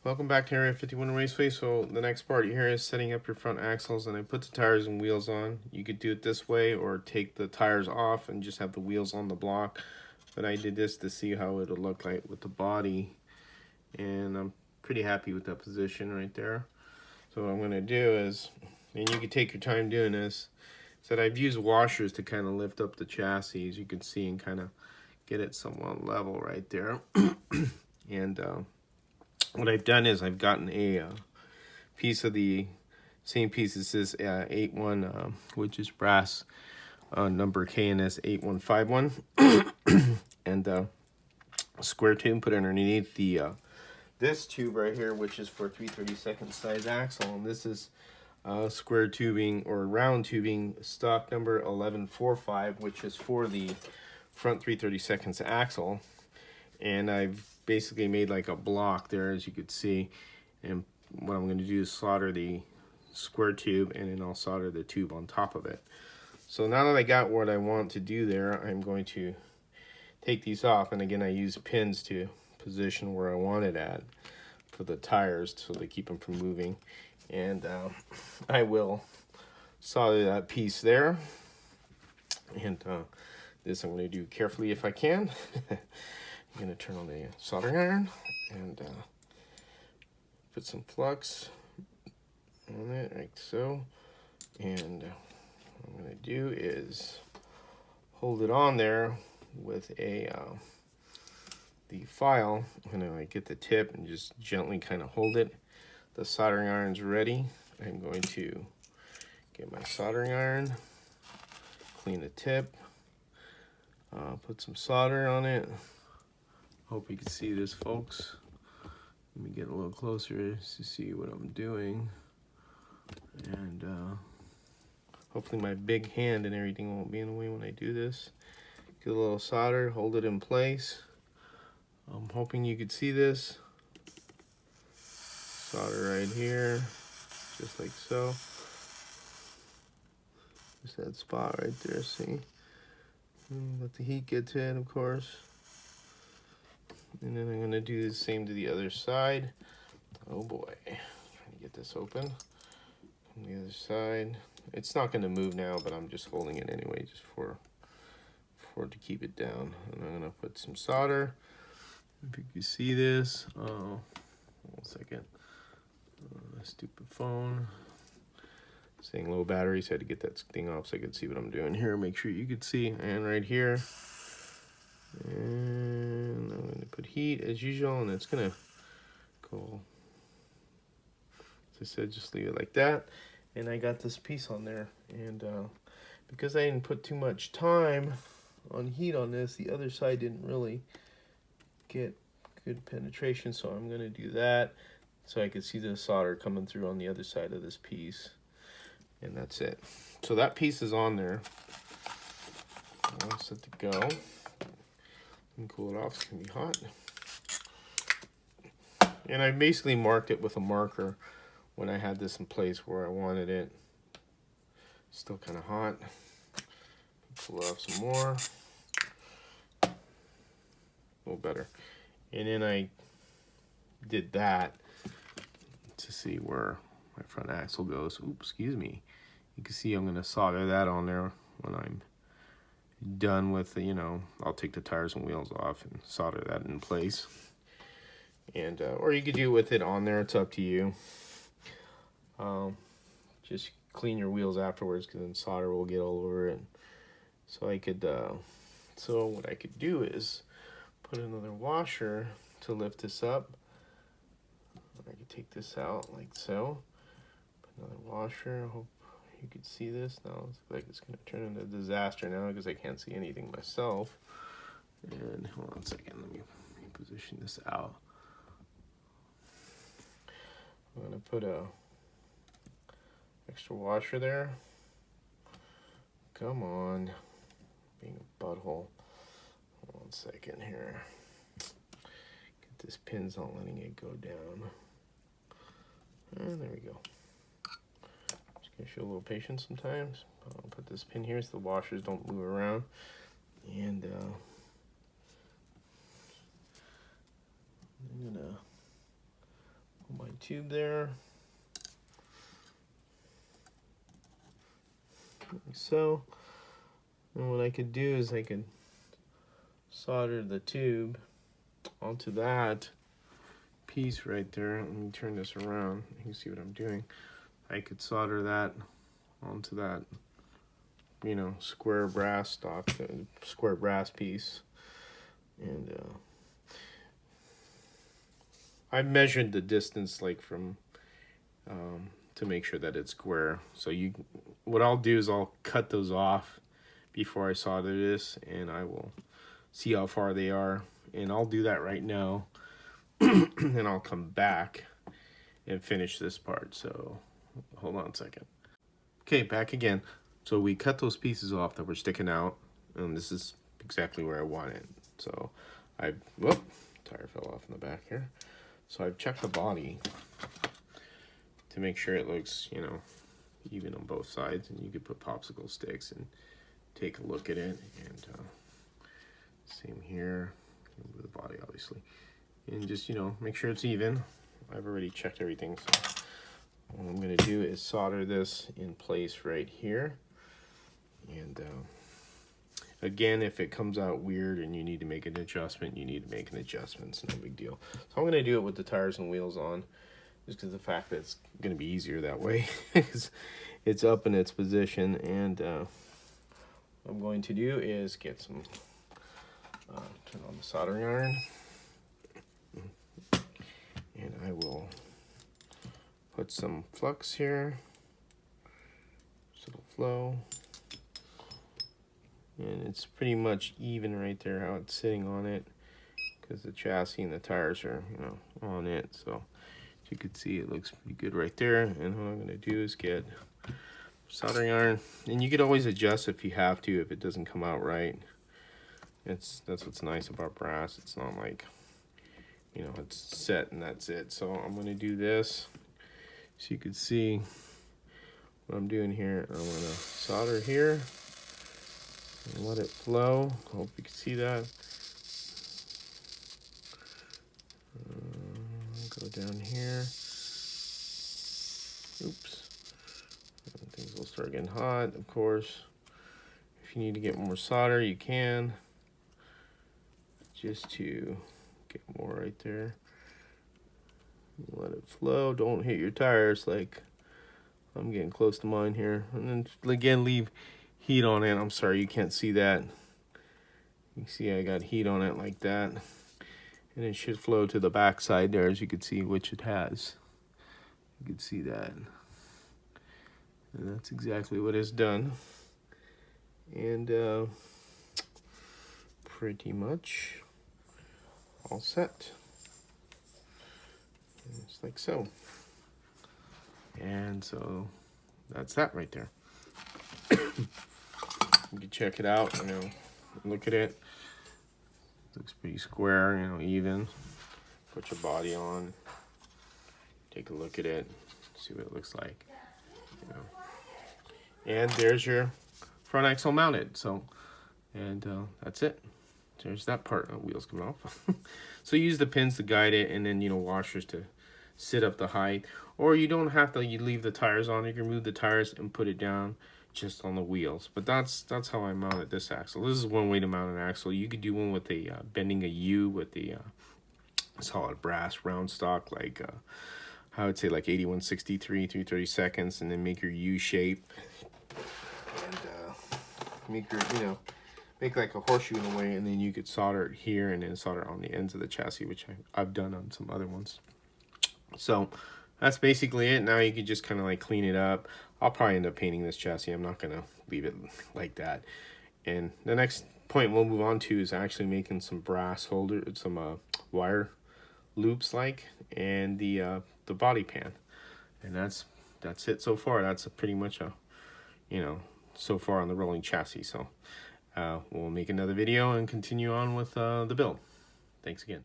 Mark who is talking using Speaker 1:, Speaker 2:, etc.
Speaker 1: Welcome back to Area 51 Raceway. So the next part here is setting up your front axles, and I put the tires and wheels on. You could do it this way or take the tires off and just have the wheels on the block. But I did this to see how it would look like with the body, and I'm pretty happy with that position right there. So what I'm going to do is, and you can take your time doing this, is that I've used washers to kind of lift up the chassis, as you can see, and kind of get it somewhat level right there. And what I've done is I've gotten a piece of the same piece as this 81, which is brass number KNS 8151, and square tube put underneath the this tube right here, which is for 3/32 size axle, and this is square tubing or round tubing stock number 1145, which is for the front 3/32 axle. And I've basically made like a block there, as you could see, and what I'm going to do is solder the square tube, and then I'll solder the tube on top of it. So now that I got what I want to do there, I'm going to take these off, and again I use pins to position where I want it at for the tires so they keep them from moving. And I will solder that piece there, and this I'm going to do carefully if I can. I'm going to turn on the soldering iron and put some flux on it like so. And what I'm going to do is hold it on there with a the file, and then I get the tip and just gently kind of hold it. The soldering iron's ready. I'm going to get my soldering iron, clean the tip, put some solder on it. Hope you can see this, folks. Let me get a little closer to see what I'm doing. And hopefully my big hand and everything won't be in the way when I do this. Get a little solder, hold it in place. I'm hoping you could see this. Solder right here, just like so. Just that spot right there, see? Let the heat get to it, of course. And then I'm going to do the same to the other side. Oh boy, trying to get this open. On the other side. It's not going to move now, but I'm just holding it anyway, just for it to keep it down. And I'm going to put some solder. If you can see this. Oh, 1 second. Stupid phone. Saying low battery, so I had to get that thing off so I could see what I'm doing here. Make sure you could see. And right here. And I'm going to put heat as usual, and it's going to go, as I said, just leave it like that. And I got this piece on there, and because I didn't put too much time on heat on this, the other side didn't really get good penetration, so I'm going to do that so I could see the solder coming through on the other side of this piece. And that's it. So that piece is on there. All set to go. And cool it off, it's gonna be hot. And I basically marked it with a marker when I had this in place where I wanted it. Still kind of hot. Cool it off some more. A little better. And then I did that to see where my front axle goes. Oops, excuse me. You can see I'm gonna solder that on there when I'm done with the, I'll take the tires and wheels off and solder that in place. And or you could do with it on there, it's up to you. Just clean your wheels afterwards, because then solder will get all over it. So I could so what I could do is put another washer to lift this up. I could take this out like so. Put another washer. I hope you could see this. Now it's like it's going to turn into a disaster now because I can't see anything myself. And hold on a second, let me position this out. I'm going to put a extra washer there. Come on, being a butthole. Hold on a second here. Get this pin's not letting it go down. And there we go. Just show a little patience sometimes. I'll put this pin here so the washers don't move around. And I'm gonna tube there, like so. And what I could do is I could solder the tube onto that piece right there. Let me turn this around. You can see what I'm doing. I could solder that onto that, you know, square brass stock, square brass piece. And I measured the distance like from to make sure that it's square. So what I'll do is I'll cut those off before I solder this, and I will see how far they are, and I'll do that right now. And I'll come back and finish this part. So hold on a second. Okay, back again. So we cut those pieces off that were sticking out, and this is exactly where I want it. So whoop, tire fell off in the back here. So I've checked the body to make sure it looks, you know, even on both sides, and you could put popsicle sticks and take a look at it. And same here, move the body obviously, and just, you know, make sure it's even. I've already checked everything, so what I'm going to do is solder this in place right here. And again, if it comes out weird and you need to make an adjustment, you need to make an adjustment. It's no big deal. So I'm going to do it with the tires and wheels on, just because the fact that it's going to be easier that way. It's up in its position. And what I'm going to do is get some, turn on the soldering iron. And I will put some flux here, so it'll flow. And it's pretty much even right there how it's sitting on it, because the chassis and the tires are, you know, on it. So as you can see, it looks pretty good right there. And what I'm going to do is get soldering iron, and you could always adjust if you have to, if it doesn't come out right. That's what's nice about brass. It's not like, you know, it's set and that's it. So I'm going to do this so you can see what I'm doing here. I'm going to solder here and let it flow. Hope you can see that. Go down here. Oops. And things will start getting hot, of course. If you need to get more solder, you can. Just to get more right there. Let it flow. Don't hit your tires like I'm getting close to mine here. And then again, leave heat on it. I'm sorry you can't see that. You see I got heat on it like that. And it should flow to the back side there, as you can see, which it has. You can see that. And that's exactly what it's done. And pretty much all set. Just like so. And so that's that right there. You can check it out, you know, look at it. Looks pretty square, you know, even. Put your body on, take a look at it, see what it looks like, you know. And there's your front axle mounted. So, and that's it. There's that part. Wheels come off. So use the pins to guide it, and then, you know, washers to sit up the height. Or you don't have to. You leave the tires on. You can remove the tires and put it down just on the wheels. But that's how I mounted this axle. This is one way to mount an axle. You could do one with a bending a U with the solid brass round stock, like I would say like 8163 3/32, and then make your U shape and make your, you know, make like a horseshoe in a way, and then you could solder it here and then solder on the ends of the chassis, which I've done on some other ones. So that's basically it. Now you can just kind of like clean it up. I'll probably end up painting this chassis. I'm not gonna leave it like that. And the next point we'll move on to is actually making some brass holder, some wire loops and the body pan. And that's it so far. That's pretty much a, you know, so far on the rolling chassis. So we'll make another video and continue on with the build. Thanks again.